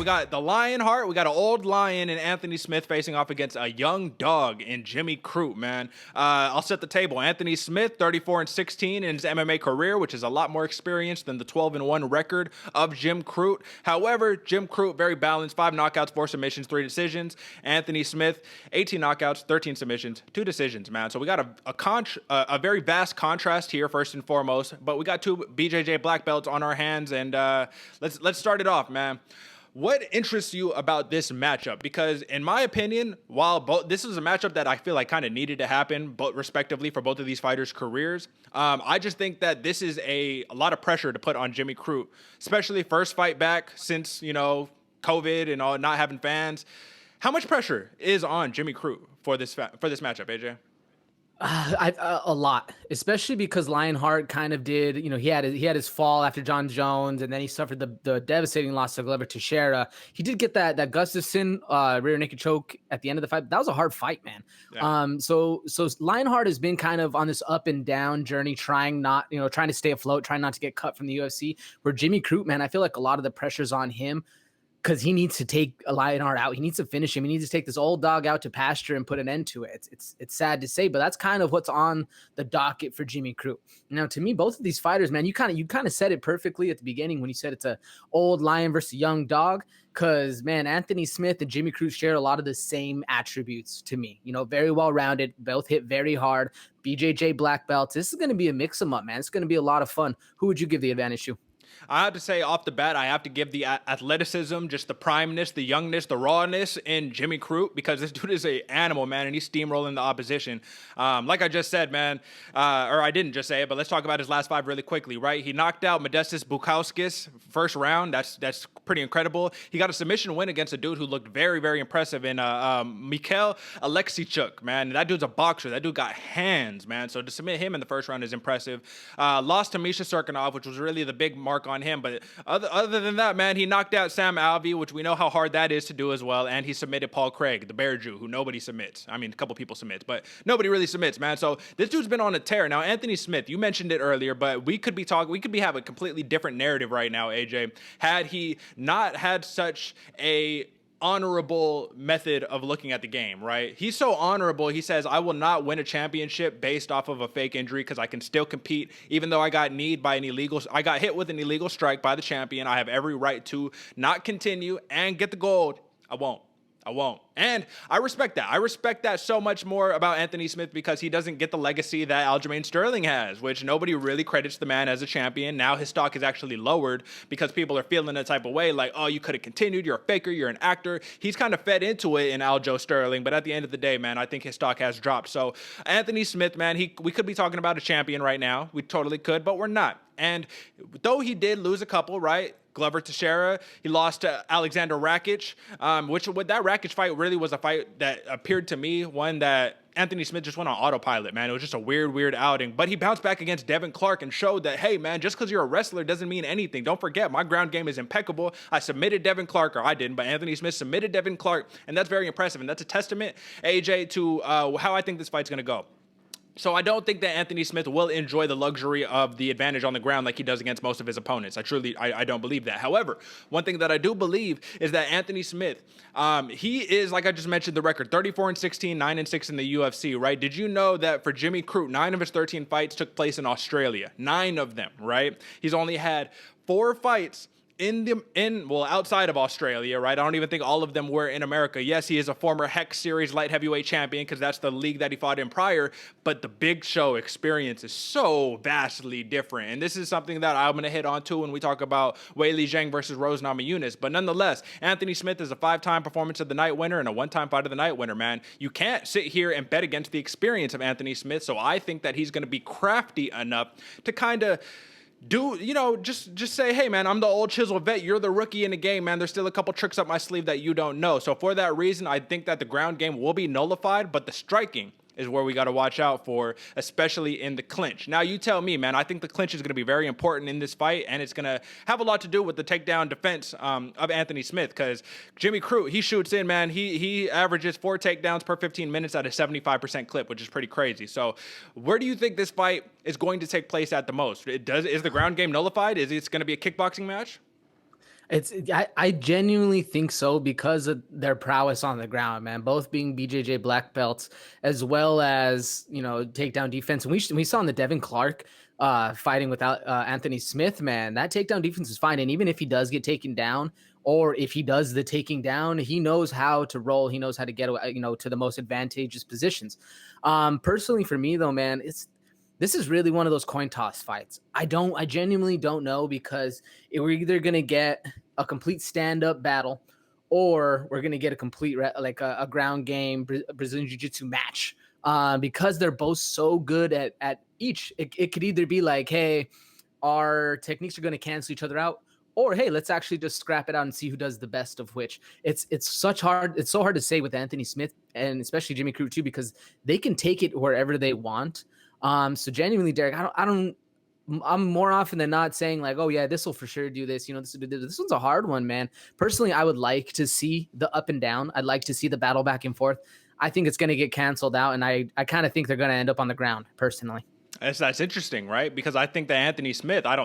we got the Lionheart. We got an old lion in Anthony Smith facing off against a young dog in Jimmy Crute, man. I'll set the table. Anthony Smith, 34-16 in his MMA career, which is a lot more experience than the 12-1 record of Jim Crute. However, Jim Crute, very balanced, 5 knockouts, 4 submissions, 3 decisions. Anthony Smith, 18 knockouts, 13 submissions, 2 decisions, man. So we got a very vast contrast here, first and foremost. But we got 2 BJJ black belts on our hands, and let's start it off, man. What interests you about this matchup? Because in my opinion, while this is a matchup that I feel like kind of needed to happen, but respectively for both of these fighters' careers, I just think that this is a lot of pressure to put on Jimmy Crute, especially first fight back since, COVID and all, not having fans. How much pressure is on Jimmy Crute for this matchup, AJ? A lot, especially because Lionheart kind of did, he had his fall after John Jones, and then he suffered the devastating loss to Glover Teixeira. He did get that Gustafson rear naked choke at the end of the fight. That was a hard fight, man. Yeah. So Lionheart has been kind of on this up and down journey, trying to stay afloat, trying not to get cut from the UFC. Where Jimmy Crute, man, I feel like a lot of the pressure's on him, because he needs to take a Lionheart out. He needs to finish him. He needs to take this old dog out to pasture and put an end to it. It's sad to say, but that's kind of what's on the docket for Jimmy Crute. Now, to me, both of these fighters, man, you kind of said it perfectly at the beginning when you said it's a old lion versus a young dog. Because, man, Anthony Smith and Jimmy Crute share a lot of the same attributes to me. Very well-rounded, both hit very hard. BJJ black belts. This is going to be a mix-em up, man. It's going to be a lot of fun. Who would you give the advantage to? I have to say off the bat, I have to give the athleticism, just the primeness, the youngness, the rawness in Jimmy Crute, because this dude is an animal, man, and he's steamrolling the opposition. Like I just said, man, or I didn't just say it, but let's talk about his last 5 really quickly, right? He knocked out Modestas Bukauskas first round. That's pretty incredible. He got a submission win against a dude who looked very, very impressive in Mikhail Alexichuk, man. That dude's a boxer. That dude got hands, man. So to submit him in the first round is impressive. Lost to Misha Serkinov, which was really the big mark on him, but other than that, man, he knocked out Sam Alvey, which we know how hard that is to do as well, and he submitted Paul Craig, the Bear Jew, who nobody submits. I mean, a couple people submit, but nobody really submits, man. So this dude's been on a tear. Now, Anthony Smith, you mentioned it earlier, but we could be having a completely different narrative right now, AJ, had he not had such a honorable method of looking at the game, right? He's so honorable. He says, I will not win a championship based off of a fake injury because I can still compete, even though I got hit with an illegal strike by the champion. I have every right to not continue and get the gold. I won't. And I respect that. I respect that so much more about Anthony Smith because he doesn't get the legacy that Aljamain Sterling has, which nobody really credits the man as a champion. Now his stock is actually lowered because people are feeling that type of way, like, oh, you could have continued. You're a faker. You're an actor. He's kind of fed into it in Aljo Sterling, but at the end of the day, man, I think his stock has dropped. So Anthony Smith, man, we could be talking about a champion right now. We totally could, but we're not. And though he did lose a couple, right? Glover Teixeira, he lost to Alexander Rakic, which with that Rakic fight really was a fight that appeared to me one that Anthony Smith just went on autopilot, man. It was just a weird outing. But he bounced back against Devin Clark and showed that, hey, man, just because you're a wrestler doesn't mean anything. Don't forget, my ground game is impeccable. I submitted Devin Clark, or I didn't, but Anthony Smith submitted Devin Clark, and that's very impressive. And that's a testament, AJ, to how I think this fight's going to go. So I don't think that Anthony Smith will enjoy the luxury of the advantage on the ground like he does against most of his opponents. I don't believe that. However, one thing that I do believe is that Anthony Smith, he is, like I just mentioned, the record 34-16, 9-6 in the UFC, right? Did you know that for Jimmy Crute, 9 of his 13 fights took place in Australia? 9 of them, right? He's only had 4 fights outside of Australia, right? I don't even think all of them were in America. Yes, he is a former Hex Series light heavyweight champion because that's the league that he fought in prior, but the big show experience is so vastly different. And this is something that I'm going to hit on too when we talk about Weili Zhang versus Rose Namajunas. But nonetheless, Anthony Smith is a 5-time Performance of the Night winner and a 1-time Fight of the Night winner, man. You can't sit here and bet against the experience of Anthony Smith, so I think that he's going to be crafty enough to kind of just say, hey, man, I'm the old chisel vet. You're the rookie in the game, man. There's still a couple tricks up my sleeve that you don't know. So for that reason, I think that the ground game will be nullified, but the striking is where we got to watch out for, especially in the clinch. Now, you tell me, man, I think the clinch is going to be very important in this fight, and it's going to have a lot to do with the takedown defense of Anthony Smith, because Jimmy Crute, he shoots in, man. He averages 4 takedowns per 15 minutes at a 75% clip, which is pretty crazy. So where do you think this fight is going to take place at the most? Is the ground game nullified? Is it going to be a kickboxing match? I genuinely think so because of their prowess on the ground, man. Both being BJJ black belts, as well as takedown defense. And we saw in the Devin Clark fighting without Anthony Smith, man. That takedown defense is fine, and even if he does get taken down, or if he does the taking down, he knows how to roll. He knows how to get to the most advantageous positions. Personally, for me though, man, this is really one of those coin toss fights. I genuinely don't know because we're either gonna get a complete stand up battle, or we're gonna get a complete a ground game Brazilian Jiu Jitsu match. Because they're both so good at each. It could either be like, hey, our techniques are gonna cancel each other out, or hey, let's actually just scrap it out and see who does the best of which. It's so hard to say with Anthony Smith and especially Jimmy Crute too, because they can take it wherever they want. So genuinely, Derek, I'm more often than not saying like, oh yeah, this will for sure do this. This one's a hard one, man. Personally, I would like to see the up and down. I'd like to see the battle back and forth. I think it's going to get canceled out, and I kind of think they're going to end up on the ground, personally. That's interesting, right? Because I think that Anthony Smith, I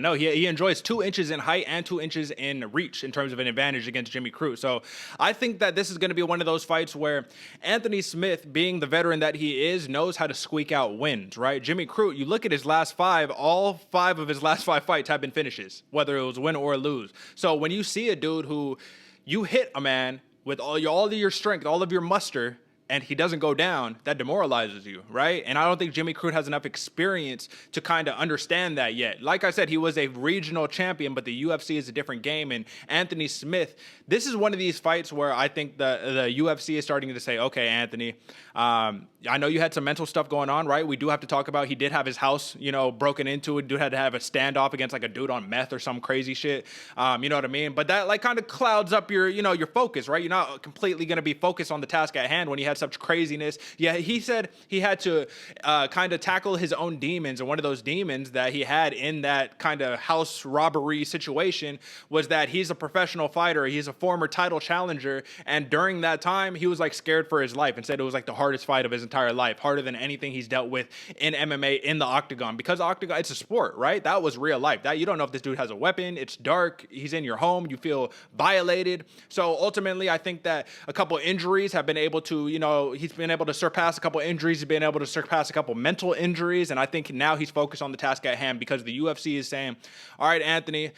know he enjoys 2 inches in height and 2 inches in reach in terms of an advantage against Jimmy Crute. So I think that this is going to be one of those fights where Anthony Smith, being the veteran that he is, knows how to squeak out wins, right? Jimmy Crute, you look at his last 5, all 5 of his last 5 fights have been finishes, whether it was win or lose. So when you see a dude who you hit a man with all of your strength, all of your muster, and he doesn't go down, that demoralizes you, right? And I don't think Jimmy Crute has enough experience to kind of understand that yet. Like I said, he was a regional champion, but the UFC is a different game. And Anthony Smith, this is one of these fights where I think the UFC is starting to say, okay, Anthony, I know you had some mental stuff going on, right? We do have to talk about, he did have his house, broken into. Dude had to have a standoff against like a dude on meth or some crazy shit. You know what I mean? But that like kind of clouds up your focus, right? You're not completely going to be focused on the task at hand when you had such craziness. Yeah, he said he had to kind of tackle his own demons, and one of those demons that he had in that kind of house robbery situation was that he's a professional fighter. He's a former title challenger, and during that time, he was like scared for his life and said it was like the hardest fight of his entire life, harder than anything he's dealt with in MMA in the octagon, because octagon, it's a sport, right? That was real life. That you don't know if this dude has a weapon. It's dark. He's in your home. You feel violated. So ultimately, I think that a couple injuries have been able to, he's been able to surpass a couple injuries. He's been able to surpass a couple mental injuries. And I think now he's focused on the task at hand because the UFC is saying, all right, Anthony,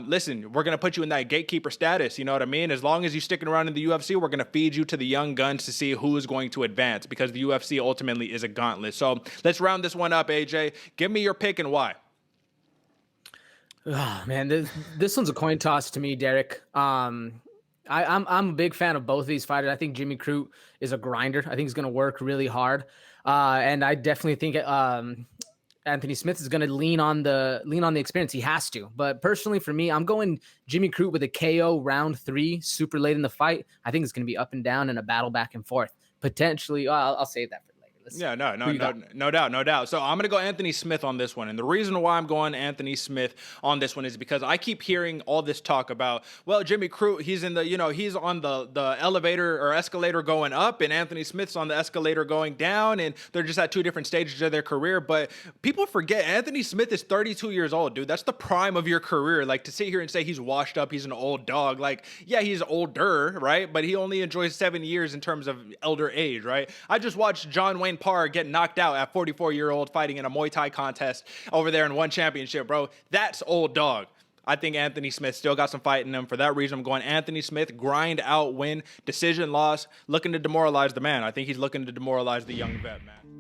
listen, we're going to put you in that gatekeeper status. You know what I mean? As long as you're sticking around in the UFC, we're going to feed you to the young guns to see who is going to advance, because the UFC ultimately is a gauntlet. So let's round this one up, AJ. Give me your pick and why. Oh, man, this one's a coin toss to me, Derek. I'm a big fan of both of these fighters. I think Jimmy Crute is a grinder. I think he's going to work really hard, and I definitely think Anthony Smith is going to lean on the experience. He has to. But personally, for me, I'm going Jimmy Crute with a KO round 3, super late in the fight. I think it's going to be up and down and a battle back and forth. Potentially, I'll save that for later. No doubt. So I'm going to go Anthony Smith on this one. And the reason why I'm going Anthony Smith on this one is because I keep hearing all this talk about, well, Jimmy Crute, he's in the, he's on the elevator or escalator going up, and Anthony Smith's on the escalator going down, and they're just at 2 different stages of their career. But people forget Anthony Smith is 32 years old, dude. That's the prime of your career. Like, to sit here and say he's washed up, he's an old dog. Like, yeah, he's older, right? But he only enjoys 7 years in terms of elder age, right? I just watched John Wayne Parr get knocked out at 44-year-old fighting in a Muay Thai contest over there and won championship, bro. That's old dog. I think Anthony Smith still got some fight in him. For that reason, I'm going Anthony Smith, grind out, win, decision loss, looking to demoralize the man. I think he's looking to demoralize the young vet, man.